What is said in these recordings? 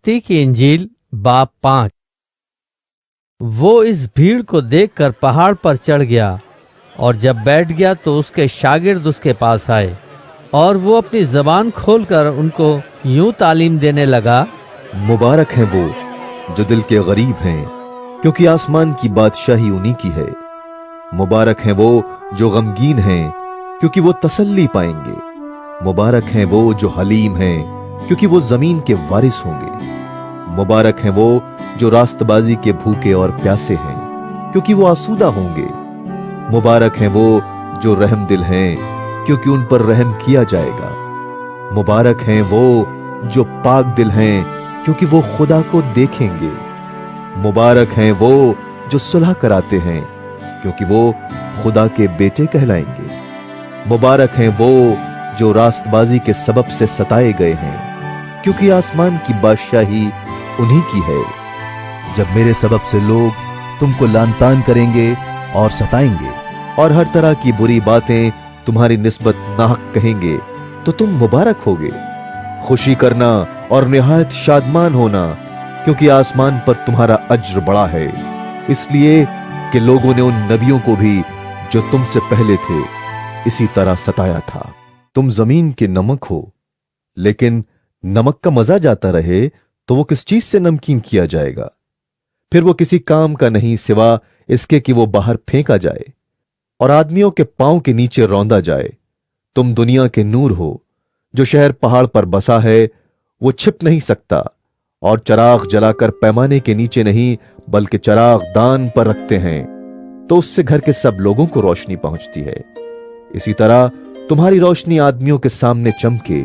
मत्ती की इंजील बाब 5। वो इस भीड़ को देखकर पहाड़ पर चढ़ गया और जब बैठ गया तो उसके शागिर्द उसके पास आए और वो अपनी जबान खोलकर उनको यूं तालीम देने लगा, मुबारक हैं वो जो दिल के गरीब हैं, क्योंकि आसमान की बादशाही उन्हीं की है। मुबारक हैं वो जो गमगीन हैं, क्योंकि वो तसल्ली पाएंगे। मुबारक हैं वो जो हलीम हैं, क्योंकि वो जमीन के वारिस होंगे। मुबारक हैं वो जो रास्तबाजी के भूखे और प्यासे हैं, क्योंकि वो आसूदा होंगे। मुबारक हैं वो जो रहम दिल हैं, क्योंकि उन पर रहम किया जाएगा। मुबारक हैं वो जो पाक दिल हैं, क्योंकि वो खुदा को देखेंगे। मुबारक हैं वो जो सुलह कराते हैं, क्योंकि वो खुदा के बेटे कहलाएंगे। मुबारक हैं वो जो रास्तबाजी के सबब से सताए गए हैं, क्योंकि आसमान की बादशाही उन्हीं की है। जब मेरे सबब से लोग तुमको लानतान करेंगे और सताएंगे और हर तरह की बुरी बातें तुम्हारी निस्बत नाहक कहेंगे, तो तुम मुबारक होगे। खुशी करना और निहायत शादमान होना, क्योंकि आसमान पर तुम्हारा अज्र बड़ा है, इसलिए कि लोगों ने उन नबियों को भी जो तुमसे पहले थे इसी तरह सताया था। तुम जमीन के नमक हो, लेकिन नमक का मजा जाता रहे तो वो किस चीज से नमकीन किया जाएगा? फिर वो किसी काम का नहीं सिवा इसके कि वो बाहर फेंका जाए और आदमियों के पांव के नीचे रौंदा जाए। तुम दुनिया के नूर हो। जो शहर पहाड़ पर बसा है वो छिप नहीं सकता, और चराग जलाकर पैमाने के नीचे नहीं बल्कि चराग दान पर रखते हैं, तो उससे घर के सब लोगों को रोशनी पहुंचती है। इसी तरह तुम्हारी रोशनी आदमियों के सामने चमके,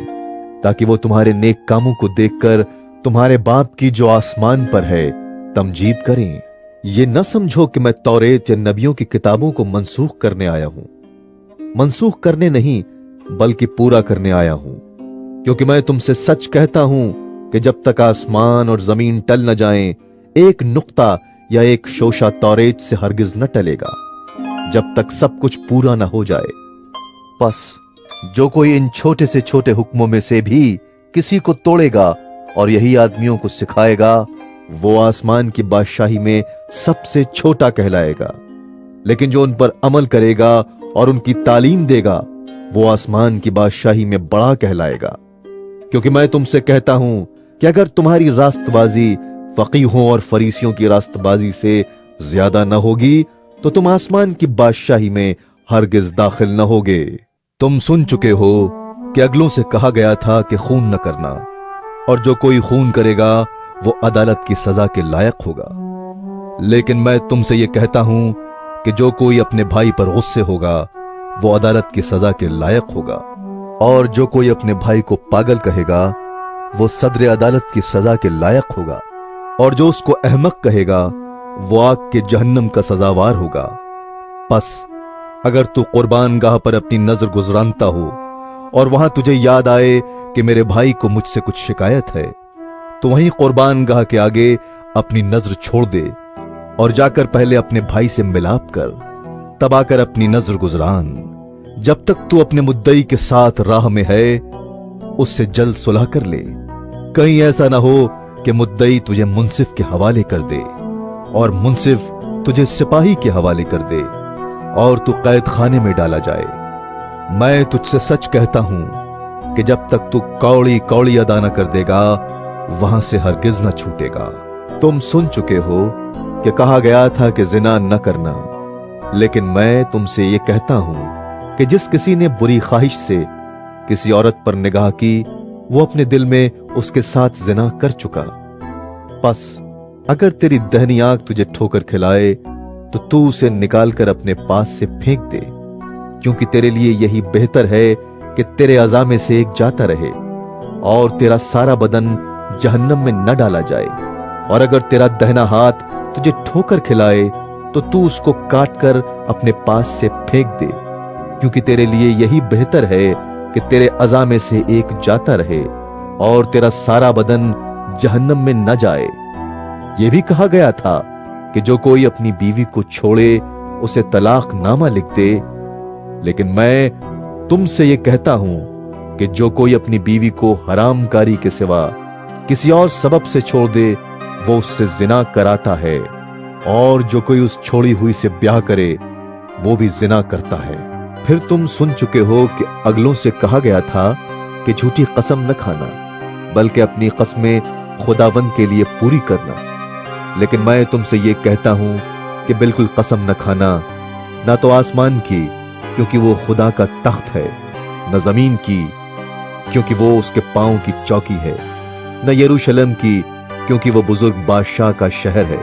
ताकि वो तुम्हारे नेक कामों को देखकर तुम्हारे बाप की जो आसमान पर है तमजीद करें। ये न समझो कि मैं तौरेत या नबियों की किताबों को मनसूख करने आया हूं। मनसूख करने नहीं बल्कि पूरा करने आया हूं, क्योंकि मैं तुमसे सच कहता हूं कि जब तक आसमान और जमीन टल न जाएं, एक नुक्ता या एक शोशा तौरेत से हरगिज न टलेगा, जब तक सब कुछ पूरा न हो जाए। बस जो कोई इन छोटे से छोटे हुक्मों में से भी किसी को तोड़ेगा और यही आदमियों को सिखाएगा, वो आसमान की बादशाही में सबसे छोटा कहलाएगा। लेकिन जो उन पर अमल करेगा और उनकी तालीम देगा, वो आसमान की बादशाही में बड़ा कहलाएगा। क्योंकि मैं तुमसे कहता हूं कि अगर तुम्हारी रास्तबाजी फकीहों और फरीसियों की रास्तबाजी से ज्यादा न होगी, तो तुम आसमान की बादशाही में हरगिज दाखिल न होगे। तुम सुन चुके हो कि अगलों से कहा गया था कि खून न करना, और जो कोई खून करेगा वो अदालत की सजा के लायक होगा। लेकिन मैं तुमसे ये कहता हूं कि जो कोई अपने भाई पर गुस्से होगा वो अदालत की सजा के लायक होगा, और जो कोई अपने भाई को पागल कहेगा वो सदर अदालत की सजा के लायक होगा, और जो उसको अहमक कहेगा वो आग के जहन्नम का सजावार होगा। बस अगर तू कुर्बान गाह पर अपनी नजर गुजरानता हो और वहां तुझे याद आए कि मेरे भाई को मुझसे कुछ शिकायत है, तो वहीं कुर्बान गाह के आगे अपनी नजर छोड़ दे और जाकर पहले अपने भाई से मिलाप कर, तब आकर अपनी नजर गुजरान। जब तक तू अपने मुद्दई के साथ राह में है, उससे जल्द सुलह कर ले। कहीं ऐसा ना हो कि मुद्दई तुझे मुंसिफ के हवाले कर दे और मुंसिफ तुझे सिपाही के हवाले कर दे और तू कैद खाने में डाला जाए। मैं तुझसे सच कहता हूं कि जब तक तू कौड़ी कौड़ी अदा न कर देगा, वहां से हरगिज न छूटेगा। तुम सुन चुके हो कि कहा गया था कि जिना न करना, लेकिन मैं तुमसे ये कहता हूं कि जिस किसी ने बुरी ख्वाहिश से किसी औरत पर निगाह की, वो अपने दिल में उसके साथ जिना कर चुका। बस अगर तेरी दहनी आंख तुझे ठोकर खिलाए तो तू उसे निकालकर अपने पास से फेंक दे, क्योंकि तेरे लिए यही बेहतर है कि तेरे अज़ा में से एक जाता रहे और तेरा सारा बदन जहन्नम में न डाला जाए। और अगर तेरा दहना हाथ तुझे ठोकर खिलाए तो तू उसको काट कर अपने पास से फेंक दे, क्योंकि तेरे लिए यही बेहतर है कि तेरे अज़ा में से एक जाता रहे और तेरा सारा बदन जहन्नम में न जाए। यह भी कहा गया था कि जो कोई अपनी बीवी को छोड़े उसे तलाक नामा लिख दे। लेकिन मैं तुमसे ये कहता हूं कि जो कोई अपनी बीवी को हरामकारी के सिवा किसी और सबब से छोड़ दे वो उससे जिना कराता है, और जो कोई उस छोड़ी हुई से ब्याह करे वो भी जिना करता है। फिर तुम सुन चुके हो कि अगलों से कहा गया था कि झूठी कसम न खाना, बल्कि अपनी कसमें खुदावंद के लिए पूरी करना। लेकिन मैं तुमसे ये कहता हूं कि बिल्कुल कसम न खाना, ना तो आसमान की क्योंकि वो खुदा का तख्त है, न जमीन की क्योंकि वो उसके पांव की चौकी है, न यरूशलेम की क्योंकि वो बुजुर्ग बादशाह का शहर है,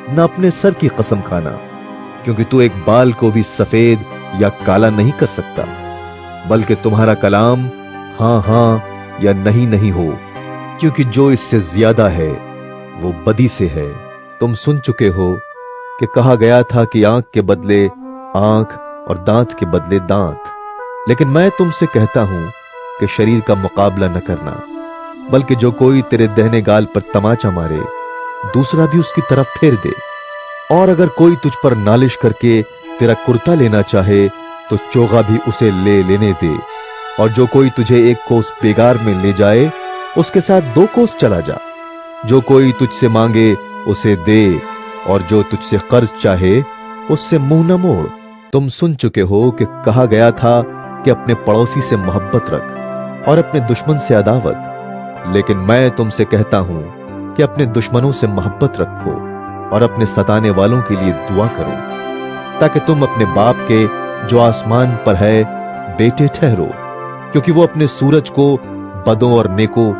न अपने सर की कसम खाना क्योंकि तू एक बाल को भी सफेद या काला नहीं कर सकता, बल्कि तुम्हारा कलाम हां हां या नहीं नहीं हो, क्योंकि जो इससे ज्यादा है वो बदी से है। तुम सुन चुके हो कि कहा गया था कि आंख के बदले आंख और दांत के बदले दांत, लेकिन मैं तुमसे कहता हूं कि शरीर का मुकाबला न करना, बल्कि जो कोई तेरे दहने गाल पर तमाचा मारे दूसरा भी उसकी तरफ फेर दे। और अगर कोई तुझ पर नालिश करके तेरा कुर्ता लेना चाहे तो चोगा भी उसे ले लेने दे। और जो कोई तुझे एक कोस बेगार में ले जाए उसके साथ 2 कोस चला जा। जो कोई तुझसे मांगे उसे दे, और जो तुझसे कर्ज चाहे उससे मुंह न मोड़। तुम सुन चुके हो कि कहा गया था कि अपने पड़ोसी से मोहब्बत रख और अपने दुश्मन से अदावत। लेकिन मैं तुमसे कहता हूं कि अपने दुश्मनों से मोहब्बत रखो और अपने सताने वालों के लिए दुआ करो, ताकि तुम अपने बाप के जो आसमान पर है बेटे ठहरो, क्योंकि वो अपने सूरज को बदों और नेकों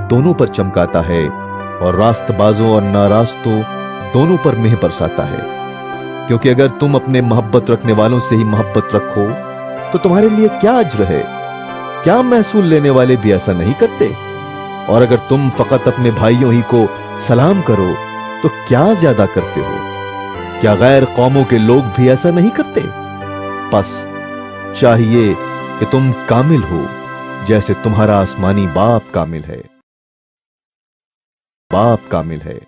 दोनों पर चमकाता है और रास्तबाजों और नारास्तों दोनों पर मेह बरसाता है। क्योंकि अगर तुम अपने मोहब्बत रखने वालों से ही मोहब्बत रखो तो तुम्हारे लिए क्या अज्र है? क्या महसूल लेने वाले भी ऐसा नहीं करते? और अगर तुम फकत अपने भाइयों ही को सलाम करो तो क्या ज्यादा करते हो? क्या गैर कौमों के लोग भी ऐसा नहीं करते? बस चाहिए कि तुम कामिल हो जैसे तुम्हारा आसमानी बाप कामिल है।